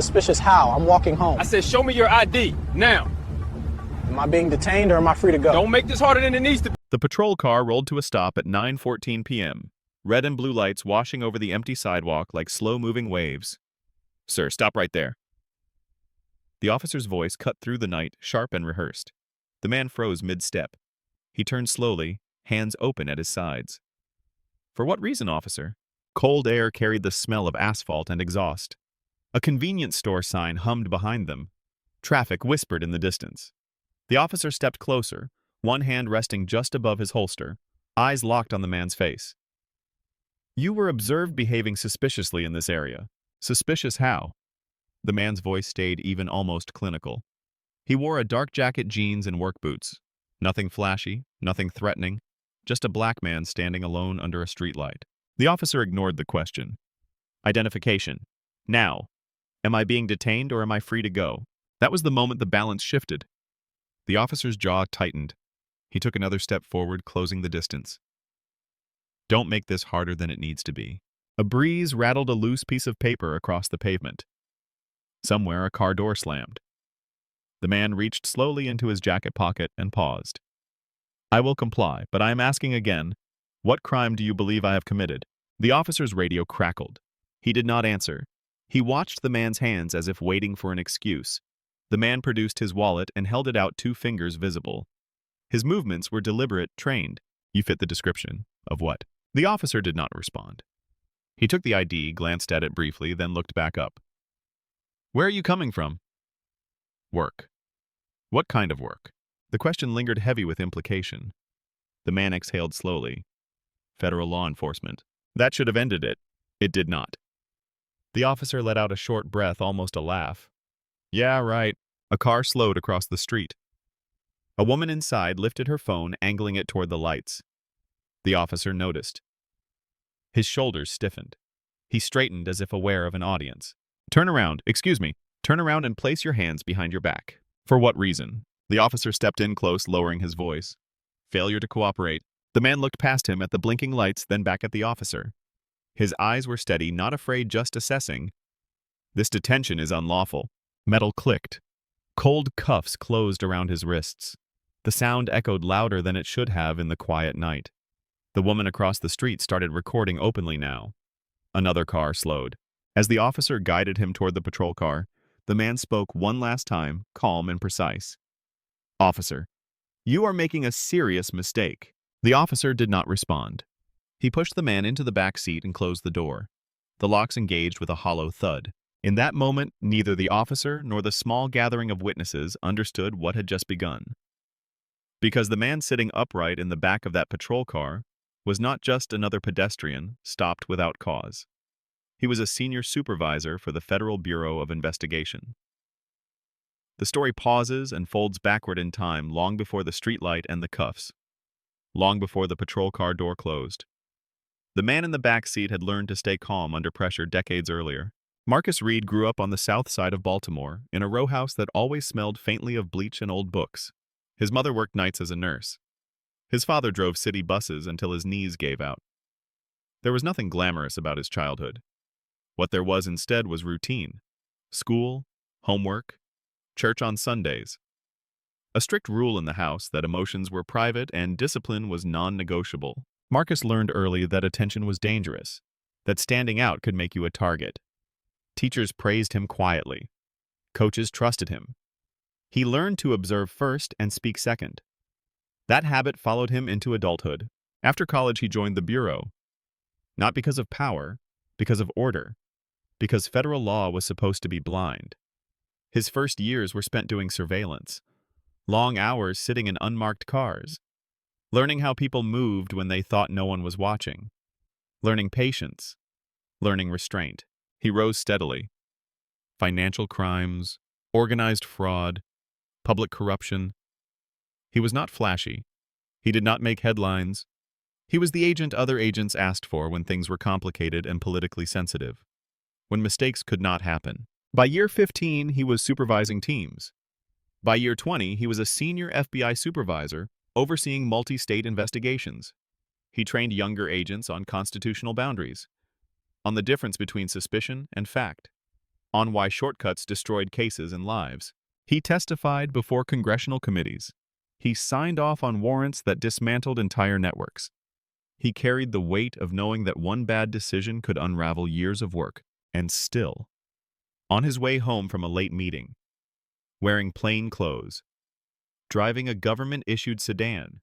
Suspicious how? I'm walking home. I said, show me your ID, now. Am I being detained or am I free to go? Don't make this harder than it needs to be. The patrol car rolled to a stop at 9:14 p.m., red and blue lights washing over the empty sidewalk like slow-moving waves. "Sir, stop right there." The officer's voice cut through the night, sharp and rehearsed. The man froze mid-step. He turned slowly, hands open at his sides. "For what reason, officer?" Cold air carried the smell of asphalt and exhaust. A convenience store sign hummed behind them. Traffic whispered in the distance. The officer stepped closer, one hand resting just above his holster, eyes locked on the man's face. "You were observed behaving suspiciously in this area. Suspicious how?" The man's voice stayed even almost clinical. He wore a dark jacket, jeans, and work boots. Nothing flashy, nothing threatening, just a black man standing alone under a streetlight. The officer ignored the question. "Identification. Now. Am I being detained or am I free to go?" That was the moment the balance shifted. The officer's jaw tightened. He took another step forward, closing the distance. "Don't make this harder than it needs to be." A breeze rattled a loose piece of paper across the pavement. Somewhere a car door slammed. The man reached slowly into his jacket pocket and paused. "I will comply, but I am asking again, what crime do you believe I have committed?" The officer's radio crackled. He did not answer. He watched the man's hands as if waiting for an excuse. The man produced his wallet and held it out, 2 fingers visible. His movements were deliberate, trained. "You fit the description." "Of what?" The officer did not respond. He took the ID, glanced at it briefly, then looked back up. "Where are you coming from?" "Work." "What kind of work?" The question lingered heavy with implication. The man exhaled slowly. "Federal law enforcement." That should have ended it. It did not. The officer let out a short breath, almost a laugh. "Yeah, right." A car slowed across the street. A woman inside lifted her phone, angling it toward the lights. The officer noticed. His shoulders stiffened. He straightened as if aware of an audience. "Turn around, excuse me. Turn around and place your hands behind your back." "For what reason?" The officer stepped in close, lowering his voice. "Failure to cooperate." The man looked past him at the blinking lights, then back at the officer. His eyes were steady, not afraid, just assessing. "This detention is unlawful." Metal clicked. Cold cuffs closed around his wrists. The sound echoed louder than it should have in the quiet night. The woman across the street started recording openly now. Another car slowed. As the officer guided him toward the patrol car, the man spoke one last time, calm and precise. "Officer, you are making a serious mistake." The officer did not respond. He pushed the man into the back seat and closed the door. The locks engaged with a hollow thud. In that moment, neither the officer nor the small gathering of witnesses understood what had just begun. Because the man sitting upright in the back of that patrol car was not just another pedestrian stopped without cause. He was a senior supervisor for the Federal Bureau of Investigation. The story pauses and folds backward in time, long before the streetlight and the cuffs. Long before the patrol car door closed. The man in the back seat had learned to stay calm under pressure decades earlier. Marcus Reed grew up on the south side of Baltimore, in a row house that always smelled faintly of bleach and old books. His mother worked nights as a nurse. His father drove city buses until his knees gave out. There was nothing glamorous about his childhood. What there was instead was routine. School, homework, church on Sundays. A strict rule in the house that emotions were private and discipline was non-negotiable. Marcus learned early that attention was dangerous, that standing out could make you a target. Teachers praised him quietly. Coaches trusted him. He learned to observe first and speak second. That habit followed him into adulthood. After college, he joined the Bureau. Not because of power, because of order. Because federal law was supposed to be blind. His first years were spent doing surveillance. Long hours sitting in unmarked cars. Learning how people moved when they thought no one was watching. Learning patience. Learning restraint. He rose steadily. Financial crimes, organized fraud, public corruption. He was not flashy. He did not make headlines. He was the agent other agents asked for when things were complicated and politically sensitive. When mistakes could not happen. By year 15, he was supervising teams. By year 20, he was a senior FBI supervisor overseeing multi-state investigations. He trained younger agents on constitutional boundaries, on the difference between suspicion and fact, on why shortcuts destroyed cases and lives. He testified before congressional committees. He signed off on warrants that dismantled entire networks. He carried the weight of knowing that one bad decision could unravel years of work, and still, on his way home from a late meeting, wearing plain clothes, driving a government-issued sedan,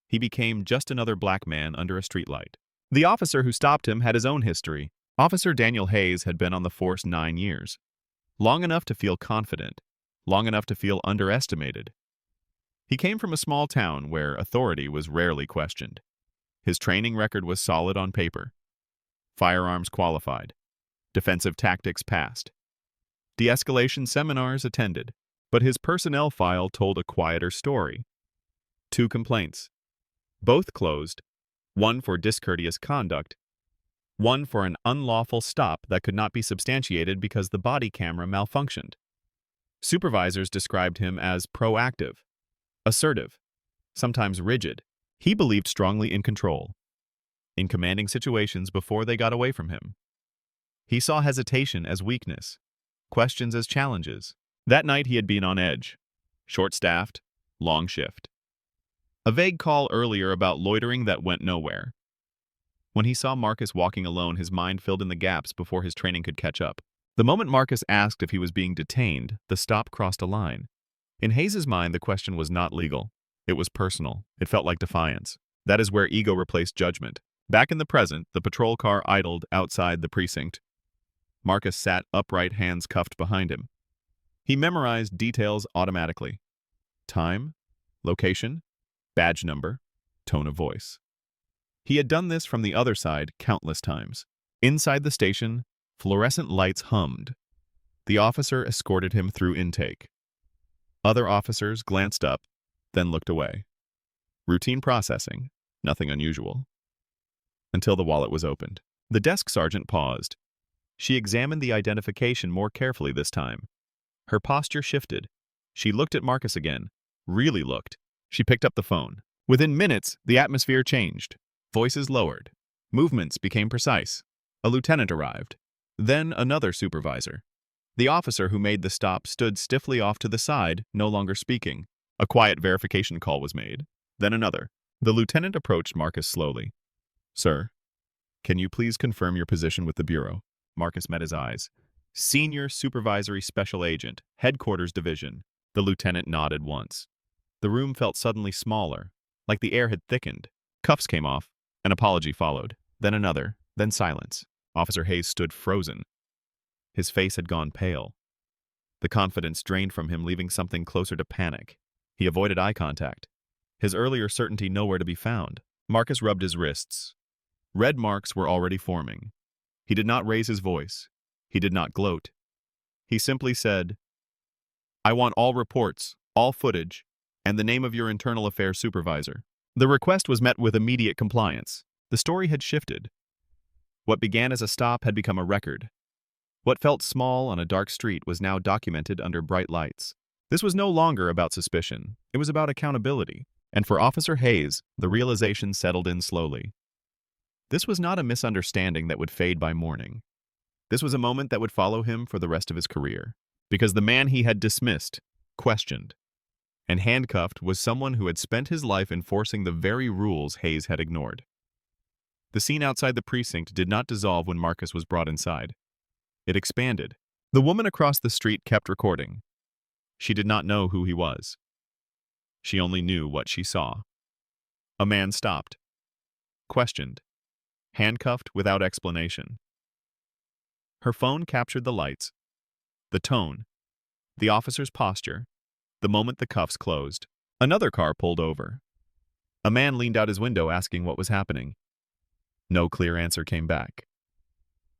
he became just another black man under a streetlight. The officer who stopped him had his own history. Officer Daniel Hayes had been on the force 9 years. Long enough to feel confident, long enough to feel underestimated. He came from a small town where authority was rarely questioned. His training record was solid on paper. Firearms qualified. Defensive tactics passed. De-escalation seminars attended. But his personnel file told a quieter story. 2 complaints. Both closed. One for discourteous conduct. One for an unlawful stop that could not be substantiated because the body camera malfunctioned. Supervisors described him as proactive, assertive, sometimes rigid. He believed strongly in control, in commanding situations before they got away from him. He saw hesitation as weakness, questions as challenges. That night he had been on edge, short-staffed, long shift. A vague call earlier about loitering that went nowhere. When he saw Marcus walking alone, his mind filled in the gaps before his training could catch up. The moment Marcus asked if he was being detained, the stop crossed a line. In Hayes' mind, the question was not legal. It was personal. It felt like defiance. That is where ego replaced judgment. Back in the present, the patrol car idled outside the precinct. Marcus sat upright, hands cuffed behind him. He memorized details automatically. Time, location, badge number, tone of voice. He had done this from the other side countless times. Inside the station, fluorescent lights hummed. The officer escorted him through intake. Other officers glanced up, then looked away. Routine processing, nothing unusual. Until the wallet was opened. The desk sergeant paused. She examined the identification more carefully this time. Her posture shifted. She looked at Marcus again. Really looked. She picked up the phone. Within minutes, the atmosphere changed. Voices lowered. Movements became precise. A lieutenant arrived. Then another supervisor. The officer who made the stop stood stiffly off to the side, no longer speaking. A quiet verification call was made. Then another. The lieutenant approached Marcus slowly. "Sir, can you please confirm your position with the Bureau?" Marcus met his eyes. "Senior Supervisory Special Agent, Headquarters Division." The lieutenant nodded once. The room felt suddenly smaller, like the air had thickened. Cuffs came off. An apology followed. Then another. Then silence. Officer Hayes stood frozen. His face had gone pale. The confidence drained from him, leaving something closer to panic. He avoided eye contact. His earlier certainty nowhere to be found. Marcus rubbed his wrists. Red marks were already forming. He did not raise his voice. He did not gloat. He simply said, "I want all reports, all footage, and the name of your internal affairs supervisor." The request was met with immediate compliance. The story had shifted. What began as a stop had become a record. What felt small on a dark street was now documented under bright lights. This was no longer about suspicion. It was about accountability. And for Officer Hayes, the realization settled in slowly. This was not a misunderstanding that would fade by morning. This was a moment that would follow him for the rest of his career. Because the man he had dismissed, questioned, and handcuffed was someone who had spent his life enforcing the very rules Hayes had ignored. The scene outside the precinct did not dissolve when Marcus was brought inside. It expanded. The woman across the street kept recording. She did not know who he was. She only knew what she saw. A man stopped. Questioned. Handcuffed without explanation. Her phone captured the lights, the tone, the officer's posture, the moment the cuffs closed. Another car pulled over. A man leaned out his window asking what was happening. No clear answer came back.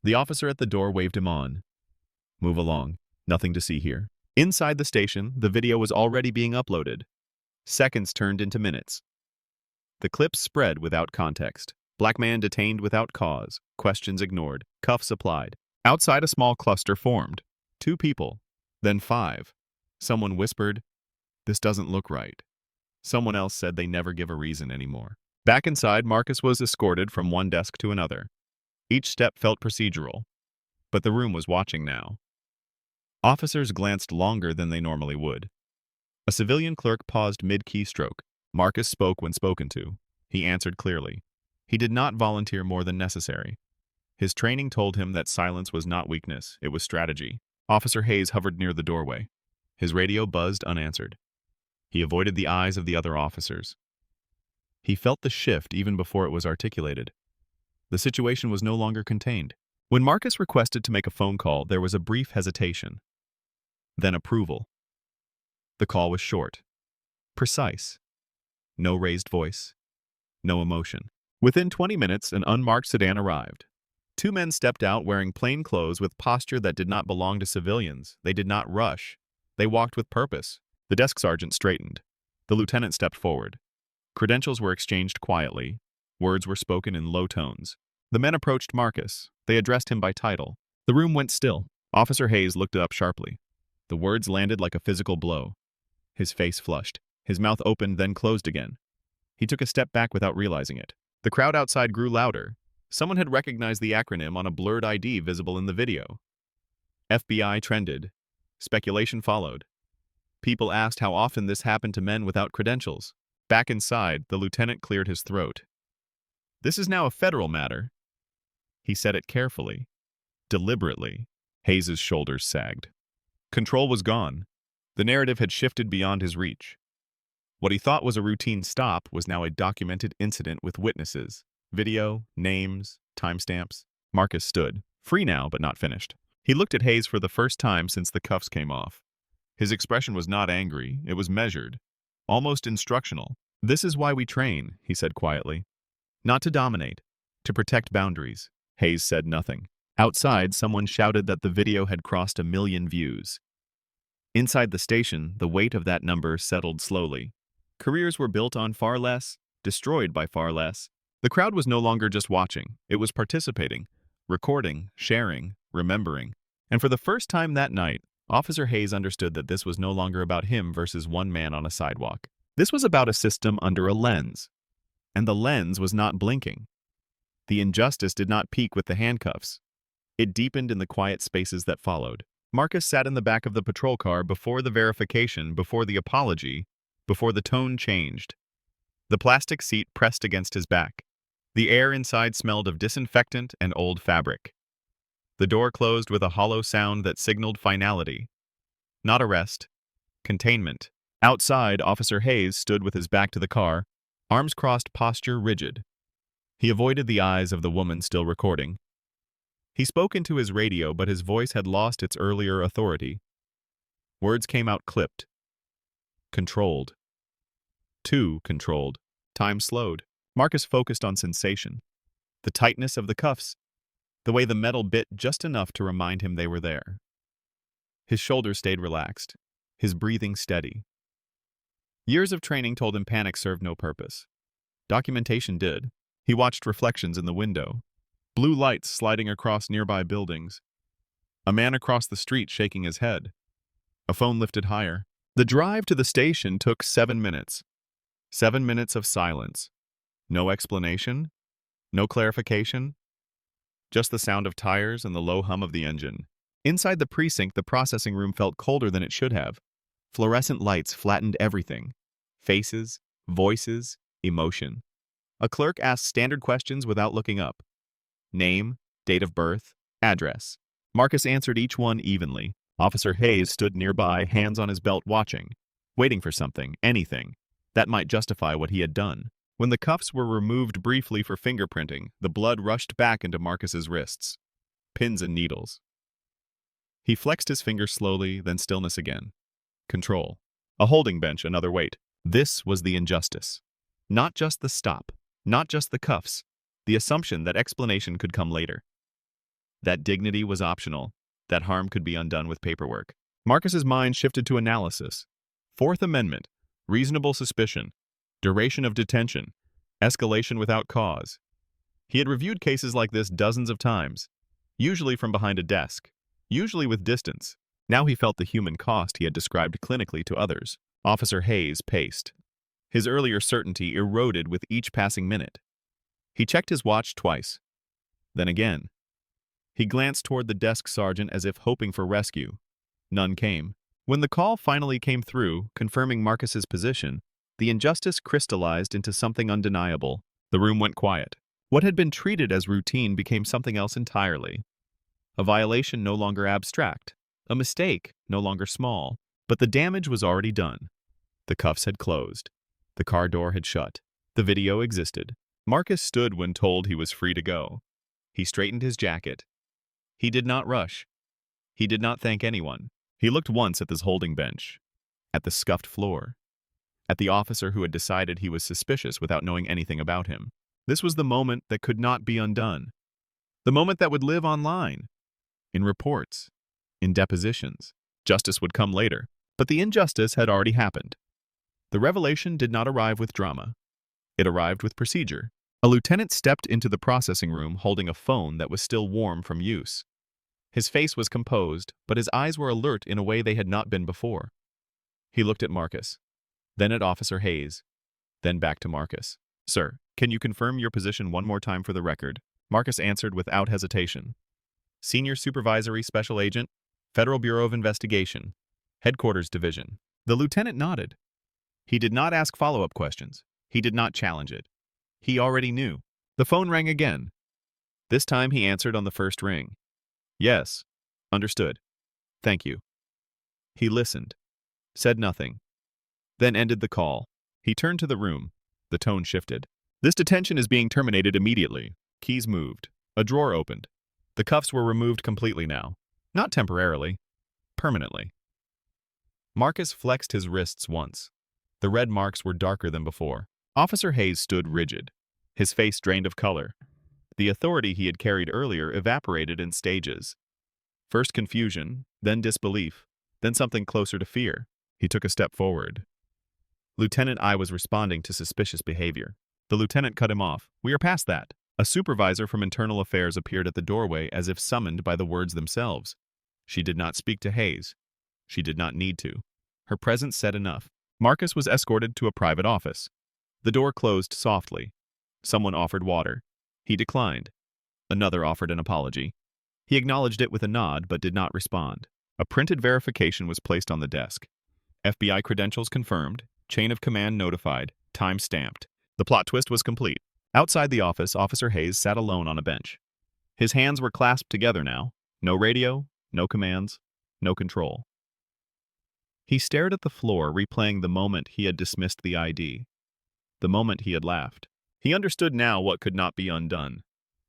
The officer at the door waved him on. "Move along. Nothing to see here." Inside the station, the video was already being uploaded. Seconds turned into minutes. The clips spread without context. Black man detained without cause. Questions ignored. Cuffs applied. Outside, a small cluster formed. 2 people. Then 5. Someone whispered, "This doesn't look right." Someone else said they never give a reason anymore. Back inside, Marcus was escorted from one desk to another. Each step felt procedural. but the room was watching now. Officers glanced longer than they normally would. A civilian clerk paused mid-keystroke. Marcus spoke when spoken to. He answered clearly. He did not volunteer more than necessary. His training told him that silence was not weakness, it was strategy. Officer Hayes hovered near the doorway. His radio buzzed unanswered. He avoided the eyes of the other officers. He felt the shift even before it was articulated. The situation was no longer contained. When Marcus requested to make a phone call, there was a brief hesitation. Then approval. The call was short, precise. No raised voice, no emotion. Within 20 minutes, an unmarked sedan arrived. Two men stepped out wearing plain clothes with posture that did not belong to civilians. They did not rush. They walked with purpose. The desk sergeant straightened. The lieutenant stepped forward. Credentials were exchanged quietly. Words were spoken in low tones. The men approached Marcus. They addressed him by title. The room went still. Officer Hayes looked up sharply. The words landed like a physical blow. His face flushed. His mouth opened, then closed again. He took a step back without realizing it. The crowd outside grew louder. Someone had recognized the acronym on a blurred ID visible in the video. FBI trended. Speculation followed. People asked how often this happened to men without credentials. Back inside, the lieutenant cleared his throat. This is now a federal matter. He said it carefully, deliberately. Hayes's shoulders sagged. Control was gone. The narrative had shifted beyond his reach. What he thought was a routine stop was now a documented incident with witnesses, video, names, timestamps. Marcus stood, free now but not finished. He looked at Hayes for the first time since the cuffs came off. His expression was not angry, it was measured, almost instructional. This is why we train, he said quietly. Not to dominate, to protect boundaries. Hayes said nothing. Outside, someone shouted that the video had crossed 1 million views. Inside the station, the weight of that number settled slowly. Careers were built on far less, destroyed by far less. The crowd was no longer just watching, it was participating, recording, sharing, remembering. And for the first time that night, Officer Hayes understood that this was no longer about him versus one man on a sidewalk. This was about a system under a lens. And the lens was not blinking. The injustice did not peak with the handcuffs. It deepened in the quiet spaces that followed. Marcus sat in the back of the patrol car before the verification, before the apology, before the tone changed. The plastic seat pressed against his back. The air inside smelled of disinfectant and old fabric. The door closed with a hollow sound that signaled finality. Not arrest, containment. Outside, Officer Hayes stood with his back to the car, arms crossed, posture rigid. He avoided the eyes of the woman still recording. He spoke into his radio, but his voice had lost its earlier authority. Words came out clipped. Controlled. Too controlled. Time slowed. Marcus focused on sensation. The tightness of the cuffs. The way the metal bit just enough to remind him they were there. His shoulders stayed relaxed. His breathing steady. Years of training told him panic served no purpose. Documentation did. He watched reflections in the window. Blue lights sliding across nearby buildings. A man across the street shaking his head. A phone lifted higher. The drive to the station took 7 minutes. 7 minutes of silence. No explanation. No clarification. Just the sound of tires and the low hum of the engine. Inside the precinct, the processing room felt colder than it should have. Fluorescent lights flattened everything. Faces, voices, emotion. A clerk asked standard questions without looking up. Name, date of birth, address. Marcus answered each one evenly. Officer Hayes stood nearby, hands on his belt, watching, waiting for something, anything, that might justify what he had done. When the cuffs were removed briefly for fingerprinting, the blood rushed back into Marcus's wrists. Pins and needles. He flexed his fingers slowly, then stillness again. Control. A holding bench, another weight. This was the injustice. Not just the stop, not just the cuffs, the assumption that explanation could come later. That dignity was optional, that harm could be undone with paperwork. Marcus's mind shifted to analysis. Fourth Amendment, reasonable suspicion, duration of detention, escalation without cause. He had reviewed cases like this dozens of times, usually from behind a desk, usually with distance. Now he felt the human cost he had described clinically to others. Officer Hayes paced. His earlier certainty eroded with each passing minute. He checked his watch twice. Then again. He glanced toward the desk sergeant as if hoping for rescue. None came. When the call finally came through, confirming Marcus's position, the injustice crystallized into something undeniable. The room went quiet. What had been treated as routine became something else entirely. A violation no longer abstract, a mistake no longer small, but the damage was already done. The cuffs had closed. The car door had shut. The video existed. Marcus stood when told he was free to go. He straightened his jacket. He did not rush. He did not thank anyone. He looked once at this holding bench, at the scuffed floor, at the officer who had decided he was suspicious without knowing anything about him. This was the moment that could not be undone. The moment that would live online, in reports, in depositions. Justice would come later, but the injustice had already happened. The revelation did not arrive with drama. It arrived with procedure. A lieutenant stepped into the processing room holding a phone that was still warm from use. His face was composed, but his eyes were alert in a way they had not been before. He looked at Marcus, then at Officer Hayes, then back to Marcus. "Sir, can you confirm your position one more time for the record?" Marcus answered without hesitation. "Senior Supervisory Special Agent, Federal Bureau of Investigation, Headquarters Division." The lieutenant nodded. He did not ask follow-up questions. He did not challenge it. He already knew. The phone rang again. This time he answered on the first ring. "Yes. Understood. Thank you." He listened, said nothing, then ended the call. He turned to the room. The tone shifted. "This detention is being terminated immediately." Keys moved. A drawer opened. The cuffs were removed completely now. Not temporarily. Permanently. Marcus flexed his wrists once. The red marks were darker than before. Officer Hayes stood rigid, his face drained of color. The authority he had carried earlier evaporated in stages. First confusion, then disbelief, then something closer to fear. He took a step forward. "Lieutenant, I was responding to suspicious behavior." The lieutenant cut him off. "We are past that." A supervisor from Internal Affairs appeared at the doorway as if summoned by the words themselves. She did not speak to Hayes. She did not need to. Her presence said enough. Marcus was escorted to a private office. The door closed softly. Someone offered water. He declined. Another offered an apology. He acknowledged it with a nod but did not respond. A printed verification was placed on the desk. FBI credentials confirmed, chain of command notified, time stamped. The plot twist was complete. Outside the office, Officer Hayes sat alone on a bench. His hands were clasped together now. No radio, no commands, no control. He stared at the floor, replaying the moment he had dismissed the ID. The moment he had laughed. He understood now what could not be undone.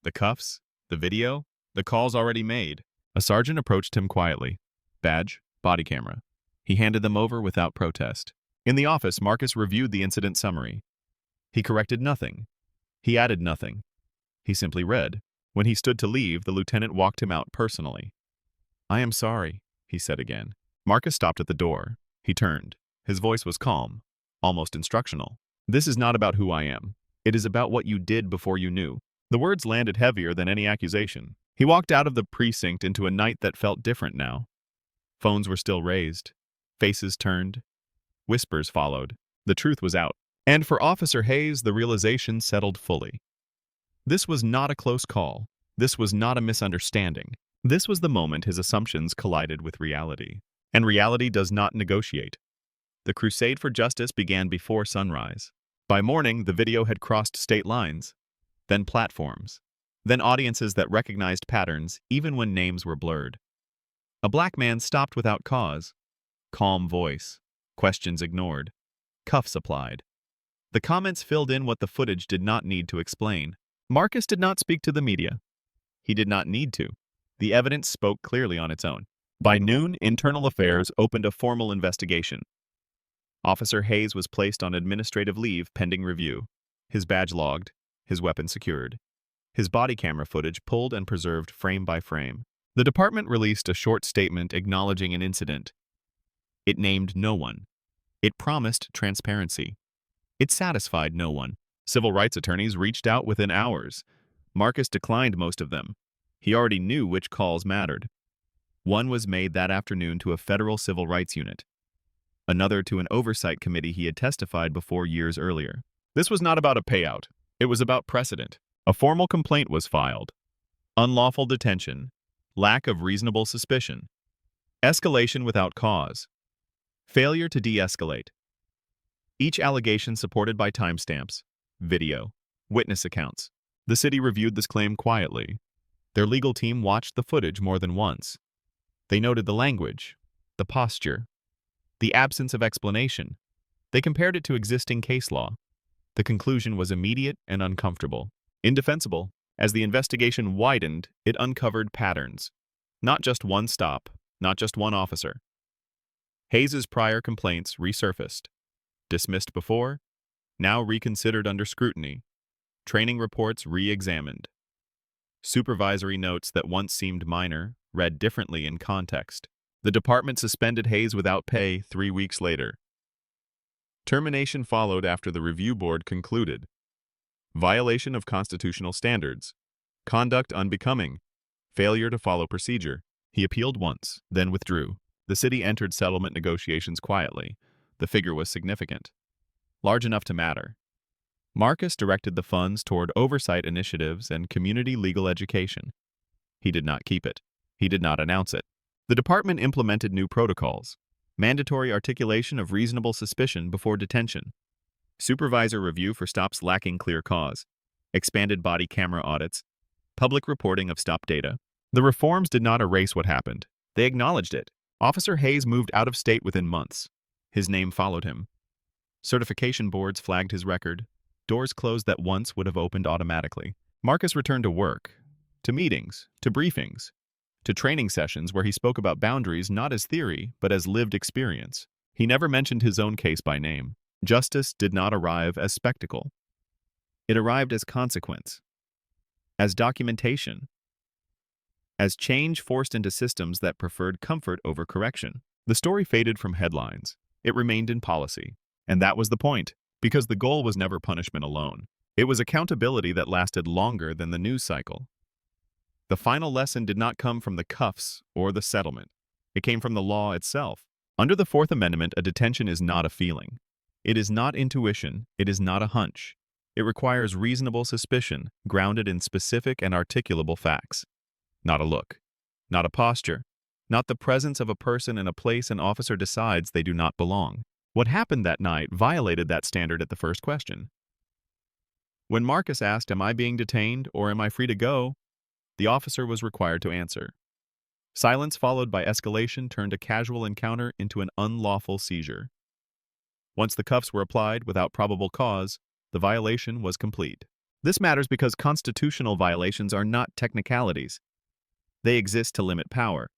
The cuffs, the video, the calls already made. A sergeant approached him quietly. Badge, body camera. He handed them over without protest. In the office, Marcus reviewed the incident summary. He corrected nothing. He added nothing. He simply read. When he stood to leave, the lieutenant walked him out personally. "I am sorry," he said again. Marcus stopped at the door. He turned. His voice was calm, almost instructional. "This is not about who I am. It is about what you did before you knew." The words landed heavier than any accusation. He walked out of the precinct into a night that felt different now. Phones were still raised. Faces turned. Whispers followed. The truth was out. And for Officer Hayes, the realization settled fully. This was not a close call. This was not a misunderstanding. This was the moment his assumptions collided with reality. And reality does not negotiate. The crusade for justice began before sunrise. By morning, the video had crossed state lines, then platforms, then audiences that recognized patterns even when names were blurred. A black man stopped without cause. Calm voice. Questions ignored. Cuffs applied. The comments filled in what the footage did not need to explain. Marcus did not speak to the media. He did not need to. The evidence spoke clearly on its own. By noon, Internal Affairs opened a formal investigation. Officer Hayes was placed on administrative leave pending review. His badge logged, his weapon secured. His body camera footage pulled and preserved frame by frame. The department released a short statement acknowledging an incident. It named no one. It promised transparency. It satisfied no one. Civil rights attorneys reached out within hours. Marcus declined most of them. He already knew which calls mattered. One was made that afternoon to a federal civil rights unit. Another to an oversight committee he had testified before years earlier. This was not about a payout. It was about precedent. A formal complaint was filed. Unlawful detention, lack of reasonable suspicion, escalation without cause, failure to de-escalate. Each allegation supported by timestamps, video, witness accounts. The city reviewed this claim quietly. Their legal team watched the footage more than once. They noted the language, the posture, the absence of explanation. They compared it to existing case law. The conclusion was immediate and uncomfortable. Indefensible. As the investigation widened, it uncovered patterns. Not just one stop, not just one officer. Hayes's prior complaints resurfaced. Dismissed before, now reconsidered under scrutiny. Training reports re-examined. Supervisory notes that once seemed minor read differently in context. The department suspended Hayes without pay 3 weeks later. Termination followed after the review board concluded. Violation of constitutional standards. Conduct unbecoming. Failure to follow procedure. He appealed once, then withdrew. The city entered settlement negotiations quietly. The figure was significant. Large enough to matter. Marcus directed the funds toward oversight initiatives and community legal education. He did not keep it. He did not announce it. The department implemented new protocols. Mandatory articulation of reasonable suspicion before detention. Supervisor review for stops lacking clear cause. Expanded body camera audits. Public reporting of stop data. The reforms did not erase what happened. They acknowledged it. Officer Hayes moved out of state within months. His name followed him. Certification boards flagged his record. Doors closed that once would have opened automatically. Marcus returned to work, to meetings, to briefings, to training sessions where he spoke about boundaries not as theory, but as lived experience. He never mentioned his own case by name. Justice did not arrive as spectacle. It arrived as consequence, as documentation, as change forced into systems that preferred comfort over correction. The story faded from headlines. It remained in policy. And that was the point, because the goal was never punishment alone. It was accountability that lasted longer than the news cycle. The final lesson did not come from the cuffs or the settlement. It came from the law itself. Under the Fourth Amendment, a detention is not a feeling. It is not intuition. It is not a hunch. It requires reasonable suspicion grounded in specific and articulable facts. Not a look. Not a posture. Not the presence of a person in a place an officer decides they do not belong. What happened that night violated that standard at the first question. When Marcus asked, "Am I being detained or am I free to go?" the officer was required to answer. Silence followed by escalation turned a casual encounter into an unlawful seizure. Once the cuffs were applied without probable cause, the violation was complete. This matters because constitutional violations are not technicalities. They exist to limit power.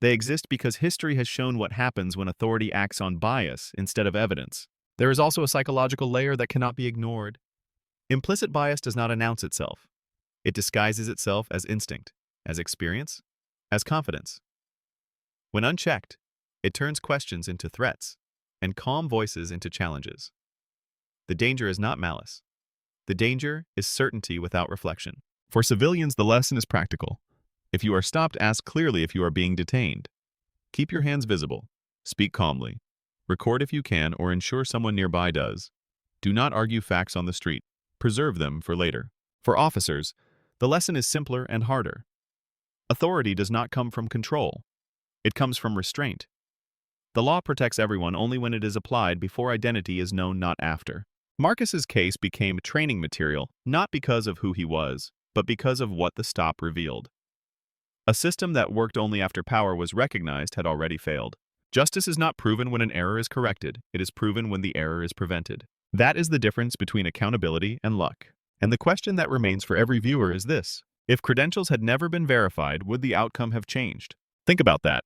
They exist because history has shown what happens when authority acts on bias instead of evidence. There is also a psychological layer that cannot be ignored. Implicit bias does not announce itself. It disguises itself as instinct, as experience, as confidence. When unchecked, it turns questions into threats and calm voices into challenges. The danger is not malice. The danger is certainty without reflection. For civilians, the lesson is practical. If you are stopped, ask clearly if you are being detained. Keep your hands visible. Speak calmly. Record if you can or ensure someone nearby does. Do not argue facts on the street. Preserve them for later. For officers, the lesson is simpler and harder. Authority does not come from control. It comes from restraint. The law protects everyone only when it is applied before identity is known, not after. Marcus's case became training material not because of who he was, but because of what the stop revealed. A system that worked only after power was recognized had already failed. Justice is not proven when an error is corrected. It is proven when the error is prevented. That is the difference between accountability and luck. And the question that remains for every viewer is this: if credentials had never been verified, would the outcome have changed? Think about that.